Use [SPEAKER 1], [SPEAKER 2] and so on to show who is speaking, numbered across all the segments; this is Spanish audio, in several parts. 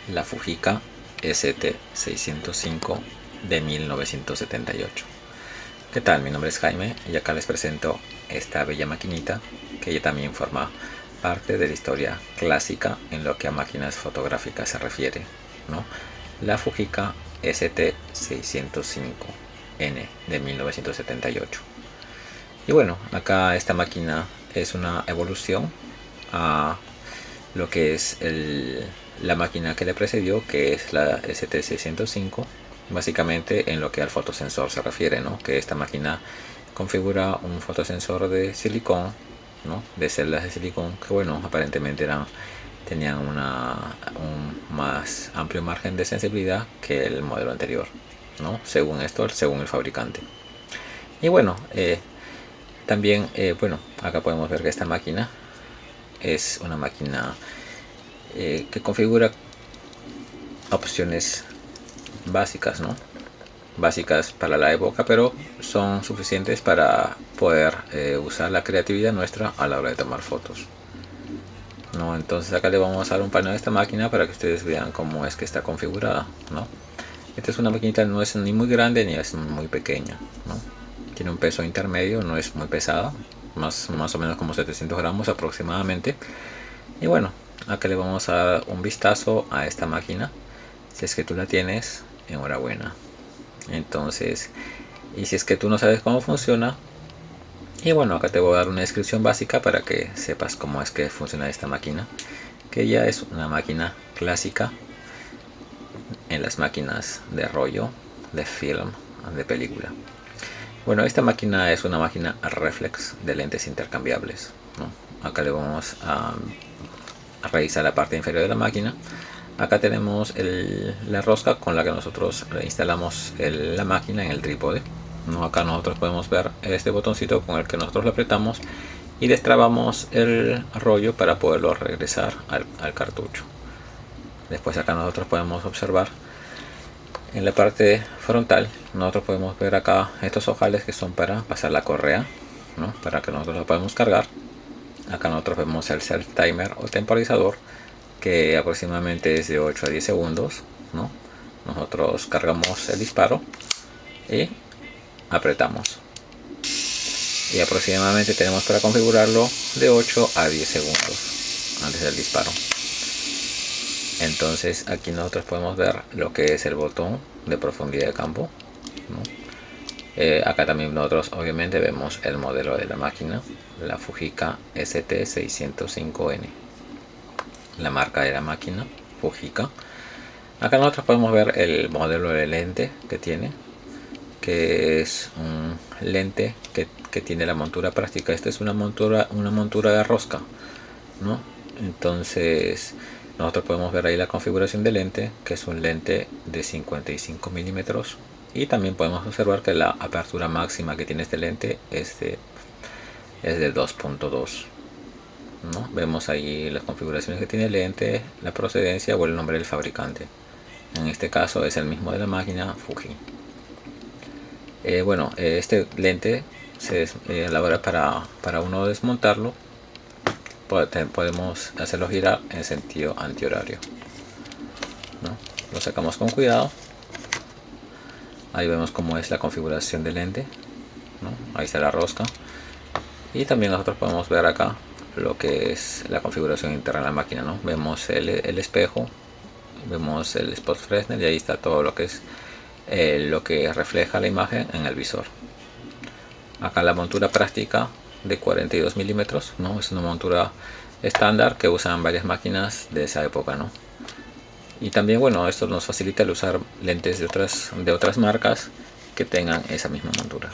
[SPEAKER 1] la Fujica ST605 de 1978. ¿Qué tal? Mi nombre es Jaime y acá les presento esta bella maquinita que ya también forma parte de la historia clásica en lo que a máquinas fotográficas se refiere, ¿no? La Fujica ST605N de 1978. Y bueno, acá esta máquina es una evolución a lo que es la máquina que le precedió, que es la ST605, básicamente en lo que al fotosensor se refiere, ¿no? Que esta máquina configura un fotosensor de silicón, ¿no? De celdas de silicón que, bueno, aparentemente tenían un más amplio margen de sensibilidad que el modelo anterior, ¿no? Según esto, según el fabricante. Y bueno, también, bueno, acá podemos ver que esta máquina es una máquina que configura opciones básicas, ¿no? Básicas para la época, pero son suficientes para poder usar la creatividad nuestra a la hora de tomar fotos, ¿no? Entonces acá le vamos a dar un paneo a esta máquina para que ustedes vean cómo es que está configurada, ¿no? Esta es una maquinita, no es ni muy grande ni es muy pequeña, ¿no? Tiene un peso intermedio, no es muy pesada, más o menos como 700 gramos aproximadamente. Y bueno, acá le vamos a dar un vistazo a esta máquina. Si es que tú la tienes, enhorabuena. Entonces, y si es que tú no sabes cómo funciona, y bueno, acá te voy a dar una descripción básica para que sepas cómo es que funciona esta máquina, que ya es una máquina clásica en las máquinas de rollo, de film, de película. Bueno, esta máquina es una máquina reflex de lentes intercambiables, ¿no? Acá le vamos a revisar la parte inferior de la máquina. Acá tenemos la rosca con la que nosotros instalamos la máquina en el trípode, ¿no? Acá nosotros podemos ver este botoncito con el que nosotros lo apretamos y destrabamos el rollo para poderlo regresar al cartucho. Después acá nosotros podemos observar en la parte frontal, nosotros podemos ver acá estos ojales que son para pasar la correa, ¿no? Para que nosotros lo podamos cargar. Acá nosotros vemos el self timer o temporizador, que aproximadamente es de 8 a 10 segundos, ¿no? Nosotros cargamos el disparo y apretamos. Y aproximadamente tenemos para configurarlo de 8 a 10 segundos antes del disparo. Entonces aquí nosotros podemos ver lo que es el botón de profundidad de campo, ¿no? Acá también nosotros obviamente vemos el modelo de la máquina, la Fujica ST605N, la marca de la máquina, Fujica. Acá nosotros podemos ver el modelo de lente que tiene, que es un lente que tiene la montura práctica. Esta es una montura de rosca, ¿no? Entonces nosotros podemos ver ahí la configuración del lente, que es un lente de 55 milímetros, y también podemos observar que la apertura máxima que tiene este lente es de 2.2, ¿no? Vemos ahí las configuraciones que tiene el lente, la procedencia o el nombre del fabricante. En este caso es el mismo de la máquina Fuji. Bueno, este lente a la hora para uno desmontarlo, podemos hacerlo girar en sentido antihorario, ¿no? Lo sacamos con cuidado. Ahí vemos cómo es la configuración del lente, ¿no? Ahí está la rosca. Y también nosotros podemos ver acá lo que es la configuración interna de la máquina, ¿no? Vemos el espejo, vemos el spot Fresnel y ahí está todo lo que es lo que refleja la imagen en el visor. Acá la montura práctica de 42 milímetros, ¿no? Es una montura estándar que usan varias máquinas de esa época, ¿no? Y también, bueno, esto nos facilita el usar lentes de otras marcas que tengan esa misma montura.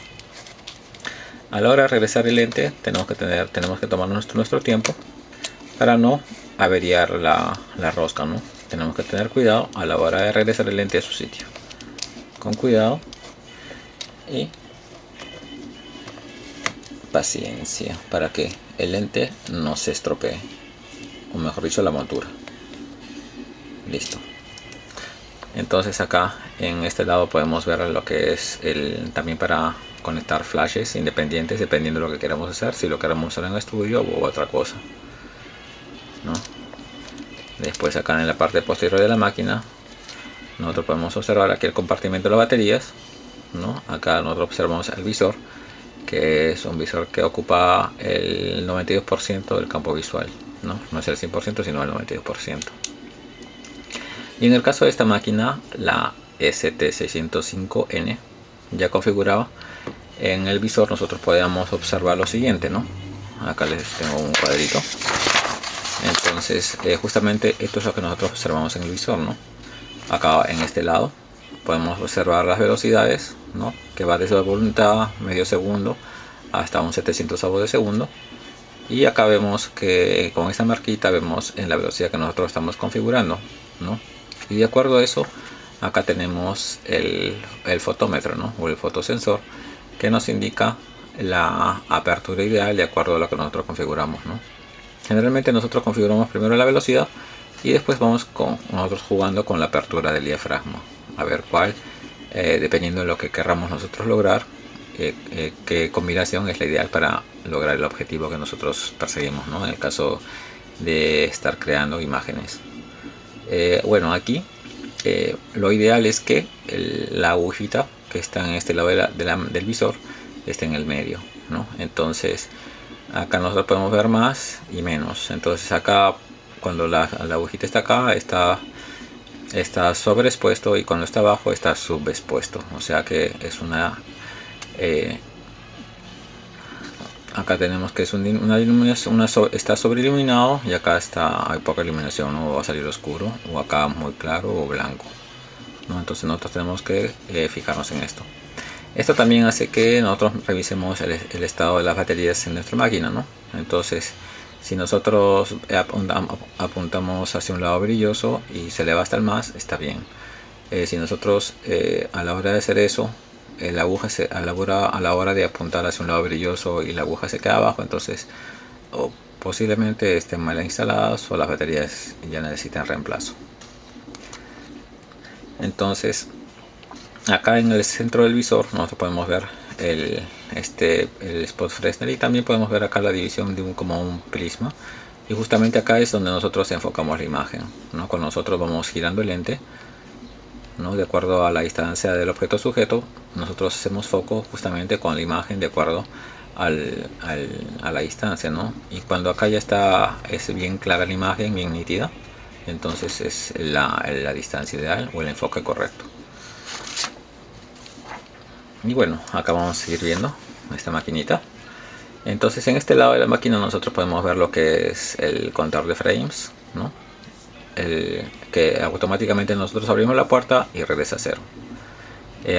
[SPEAKER 1] A la hora de regresar el lente tenemos que tomar nuestro tiempo para no averiar la rosca, ¿no? Tenemos que tener cuidado a la hora de regresar el lente a su sitio, con cuidado y paciencia para que el lente no se estropee, o mejor dicho, la montura. Listo. Entonces acá en este lado podemos ver lo que es también para conectar flashes independientes dependiendo de lo que queramos hacer, si lo queremos hacer en estudio u otra cosa, ¿no? Después acá en la parte posterior de la máquina nosotros podemos observar aquí el compartimento de las baterías, ¿no? Acá nosotros observamos el visor, que es un visor que ocupa el 92% del campo visual, ¿no? No es el 100% sino el 92%. Y en el caso de esta máquina, la ST605N ya configurada, en el visor nosotros podemos observar lo siguiente, ¿no? Acá les tengo un cuadrito. Entonces justamente esto es lo que nosotros observamos en el visor, ¿no? Acá en este lado podemos observar las velocidades, ¿no? Que va desde la voluntad, medio segundo, hasta un 700avo de segundo. Y acá vemos que con esta marquita vemos en la velocidad que nosotros estamos configurando, ¿no? Y de acuerdo a eso, acá tenemos el fotómetro, ¿no? O el fotosensor, que nos indica la apertura ideal de acuerdo a lo que nosotros configuramos, ¿no? Generalmente nosotros configuramos primero la velocidad y después vamos nosotros jugando con la apertura del diafragma, a ver cuál, dependiendo de lo que querramos nosotros lograr, qué combinación es la ideal para lograr el objetivo que nosotros perseguimos, ¿no? En el caso de estar creando imágenes. Bueno, aquí lo ideal es que la agujita que está en este lado del visor esté en el medio, ¿no? Entonces acá nosotros podemos ver más y menos. Entonces acá cuando la agujita está acá está sobreexpuesto, y cuando está abajo está subexpuesto, o sea que es una acá tenemos que es una iluminación, está sobre iluminado, y acá hay poca iluminación, ¿no? Va a salir oscuro, o acá muy claro o blanco, ¿no? Entonces nosotros tenemos que fijarnos en esto. Esto también hace que nosotros revisemos el estado de las baterías en nuestra máquina, ¿no? Entonces si nosotros apuntamos hacia un lado brilloso y se eleva hasta el más, está bien. Si nosotros a la hora de hacer eso, la aguja a la hora de apuntar hacia un lado brilloso y la aguja se queda abajo, entonces posiblemente estén mal instaladas o las baterías ya necesitan reemplazo. Entonces acá en el centro del visor nosotros podemos ver el spot Fresnel, y también podemos ver acá la división de como un prisma, y justamente acá es donde nosotros enfocamos la imagen, ¿no? Cuando nosotros vamos girando el lente, ¿no? De acuerdo a la distancia del objeto sujeto, nosotros hacemos foco justamente con la imagen de acuerdo a la distancia, ¿no? Y cuando acá ya es bien clara la imagen, bien nítida, entonces es la distancia ideal o el enfoque correcto. Y bueno, acá vamos a seguir viendo esta maquinita. Entonces en este lado de la máquina nosotros podemos ver lo que es el contador de frames, ¿no? Que automáticamente nosotros abrimos la puerta y regresa a cero.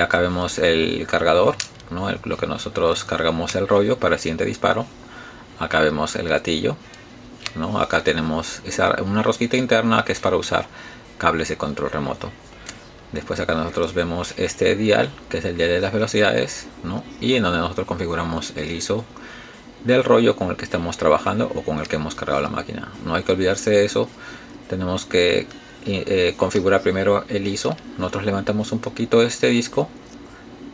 [SPEAKER 1] Acá vemos el cargador, ¿no? Lo que nosotros cargamos el rollo para el siguiente disparo. Acá vemos el gatillo, ¿no? Acá tenemos una rosquita interna que es para usar cables de control remoto. Después acá nosotros vemos este dial, que es el dial de las velocidades, ¿no? Y en donde nosotros configuramos el ISO del rollo con el que estamos trabajando o con el que hemos cargado la máquina. No hay que olvidarse de eso. Tenemos que configurar primero el ISO. Nosotros levantamos un poquito este disco,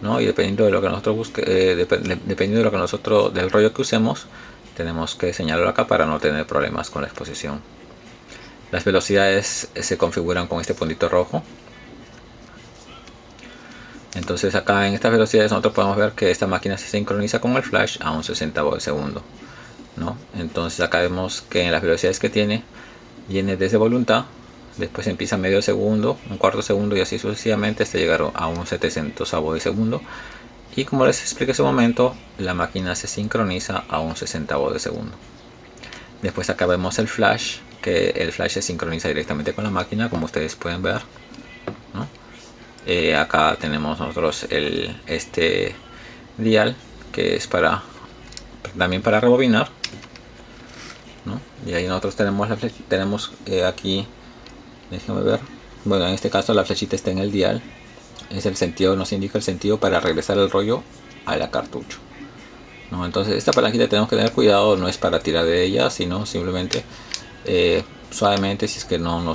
[SPEAKER 1] ¿no? Y dependiendo de lo que nosotros dependiendo de lo que del rollo que usemos, tenemos que señalarlo acá para no tener problemas con la exposición. Las velocidades se configuran con este puntito rojo. Entonces acá en estas velocidades nosotros podemos ver que esta máquina se sincroniza con el flash a un 60avo de segundo, ¿no? Entonces acá vemos que en las velocidades que viene desde voluntad, después empieza medio segundo, un cuarto segundo y así sucesivamente hasta llegar a un 700avo de segundo. Y como les expliqué hace un momento, la máquina se sincroniza a un 60avo de segundo. Después acá vemos el flash, que el flash se sincroniza directamente con la máquina, como ustedes pueden ver, ¿no? Acá tenemos nosotros este dial, que es también para rebobinar, ¿no? Y ahí nosotros tenemos aquí, déjenme ver, bueno, en este caso la flechita está en el dial, es el sentido, nos indica el sentido para regresar el rollo a la cartucho, ¿no? Entonces esta palanquita tenemos que tener cuidado, no es para tirar de ella, sino simplemente suavemente, si es que no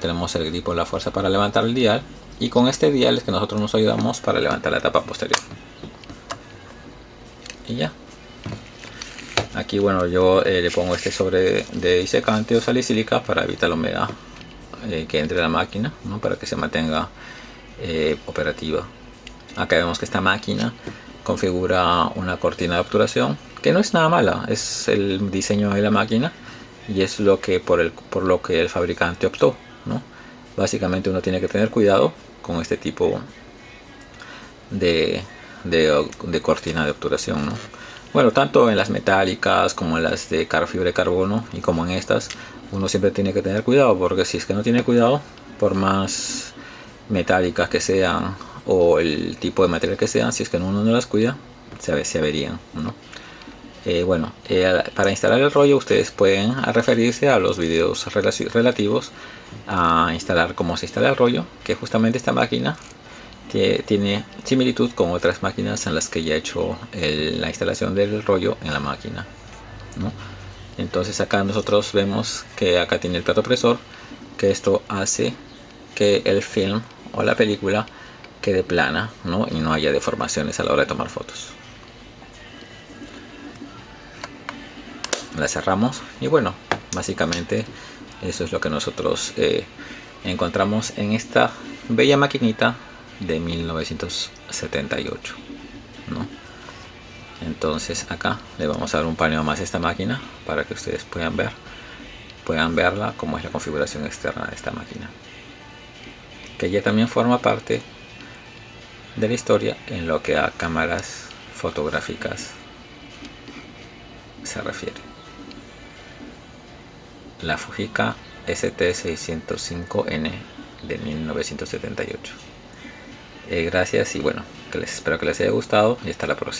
[SPEAKER 1] tenemos el grip o la fuerza para levantar el dial. Y con este dial es que nosotros nos ayudamos para levantar la tapa posterior. Y ya. Aquí bueno, yo le pongo este sobre de disecante o salicílica para evitar la humedad que entre a la máquina, ¿no? Para que se mantenga operativa. Acá vemos que esta máquina configura una cortina de obturación que no es nada mala, es el diseño de la máquina y es lo que por lo que el fabricante optó, ¿no? Básicamente uno tiene que tener cuidado con este tipo de cortina de obturación, ¿no? Bueno, tanto en las metálicas como en las de fibra de carbono y como en estas, uno siempre tiene que tener cuidado, porque si es que no tiene cuidado, por más metálicas que sean o el tipo de material que sean, si es que uno no las cuida, se averían, ¿no? Bueno, para instalar el rollo ustedes pueden referirse a los videos relativos a instalar cómo se instala el rollo, que justamente esta máquina que tiene similitud con otras máquinas en las que ya he hecho la instalación del rollo en la máquina, ¿no? Entonces acá nosotros vemos que acá tiene el plato opresor, que esto hace que el film o la película quede plana, ¿no? Y no haya deformaciones a la hora de tomar fotos. La cerramos y bueno, básicamente eso es lo que nosotros encontramos en esta bella maquinita de 1978, ¿no? Entonces acá le vamos a dar un paneo más a esta máquina para que ustedes puedan verla cómo es la configuración externa de esta máquina, que ya también forma parte de la historia en lo que a cámaras fotográficas se refiere. La Fujica ST605N de 1978. Gracias y bueno, espero que les haya gustado y hasta la próxima.